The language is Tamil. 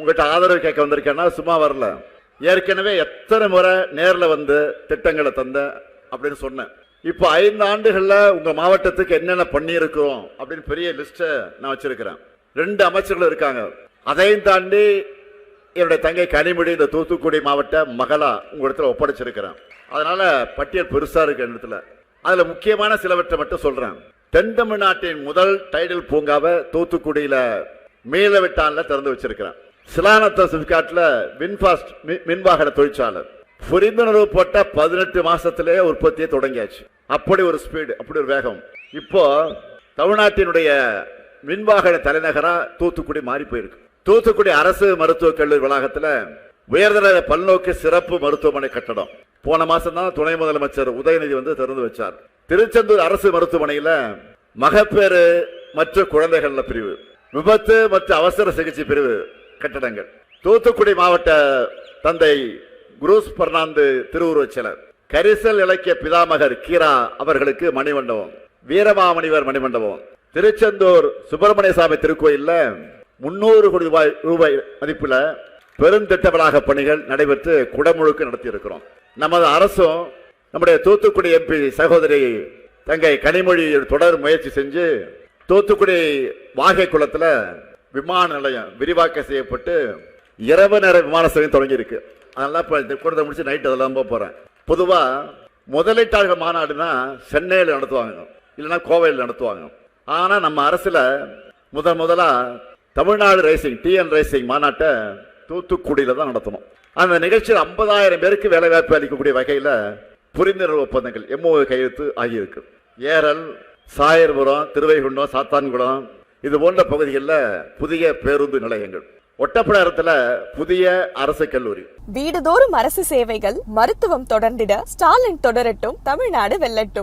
உங்கள்கிட்ட ஆதரவு கேட்க வந்திருக்கேன்னா சும்மா வரல. ஏற்கனவே எத்தனை முறை நேரில் வந்து திட்டங்களை தந்த அப்படின்னு சொன்னேன். இப்போ 5 ஆண்டுகள்ல உங்க மாவட்டத்துக்கு என்னென்ன பண்ணியிருக்கிறோம் அப்படின்னு பெரிய லிஸ்ட்டை நான் வச்சிருக்கிறேன். 2 அமைச்சர்கள் இருக்காங்க. அதையும் தாண்டி என்னுடைய தங்கை கனிமொழி இந்த தூத்துக்குடி மாவட்ட மகளா உங்க இடத்துல ஒப்படைச்சிருக்கிறேன். அதனால பட்டியல் பெருசா இருக்கு இடத்துல. அதுல முக்கியமான சிலவற்றை மட்டும் சொல்றேன். தென் தமிழ்நாட்டின் முதல் டைடல் பூங்காவை தூத்துக்குடியில மேலவிட்டான்ல திறந்து வச்சிருக்கிறேன். சிலானத்த சிப்காட்ல வின்பாஸ்ட் மின்வாகன தொழிற்சாலை புரிந்துணர்வு போட்ட 18 மாசத்திலேயே உற்பத்தியை தொடங்கியாச்சு. அப்படி ஒரு ஸ்பீடு, அப்படி ஒரு வேகம். இப்போ தமிழ்நாட்டினுடைய மின்வாகன தலைநகரா தூத்துக்குடி மாறி போயிருக்கு. தூத்துக்குடி அரசு மருத்துவக் கல்லூரி வளாகத்தில் உயர்தர பல்நோக்கு சிறப்பு மருத்துவமனை கட்டடம் போன மாசம் தான் துணை முதலமைச்சர் உதயநிதி வந்து திறந்து வச்சார். திருச்செந்தூர் அரசு மருத்துவமனையில் மகப்பேறு மற்றும் குழந்தைகள் பிரிவு, விபத்து மற்றும் அவசர சிகிச்சை பிரிவு கட்டடங்கள். தூத்துக்குடி மாவட்ட தந்தை குரூஸ் பர்னாந்து திருவுருவச் சிலை, கரிசல் இலக்கிய பிதாமகர் கீரா அவர்களுக்கு மணிமண்டபம், வீரமாமணிவர் மணிமண்டபம், திருச்செந்தூர் சுப்பிரமணிய சாமி திருக்கோயில்ல 300 கோடி ரூபாய் மதிப்புல பெருந்திட்ட வளாக பணிகள் நடைபெற்று குடமுழுக்கு நடத்தி இருக்கிறோம். நமது அரசும் நம்முடைய தூத்துக்குடி எம்பி சகோதரி தங்கை கனிமொழி தொடர் முயற்சி செஞ்சு தூத்துக்குடி வாகை குளத்துல விமான நிலையம் விரிவாக்கம் செய்யப்பட்டு இரவு நேர விமான சேவை தொடங்கி இருக்கு. அதனால இப்ப இந்த கூட்டத்தை முடிச்சு நைட் அதெல்லாம் போறேன். பொதுவா முதலீட்டாளர்கள் மாநாடுனா சென்னையில் நடத்துவாங்க, இல்லைன்னா கோவையில் நடத்துவாங்க. ஆனா நம்ம அரசுல முதலா தமிழ்நாடு ரைசிங் டிஎன் ரைசிங் மாநாட்டை தூத்துக்குடியில தான் நடத்தணும். அந்த நிகழ்ச்சியில் 50,000 பேருக்கு வேலை வாய்ப்பு அளிக்கக்கூடிய வகையில் புரிந்துணர்வு ஒப்பந்தங்கள் MOU கையெழுத்து ஆகியிருக்கு. ஏரல், சாயர்புரம், திருவைகுண்டம், சாத்தான்குளம் இது போன்ற பகுதிகளில் புதிய பேருந்து நிலையங்கள், ஒட்டப்பிடாரத்தில் புதிய அரசு கல்லூரி. வீடுதோறும் அரசு சேவைகள், மருத்துவம் தொடர்ந்திட ஸ்டாலின் தொடரட்டும், தமிழ்நாடு வெல்லட்டும்.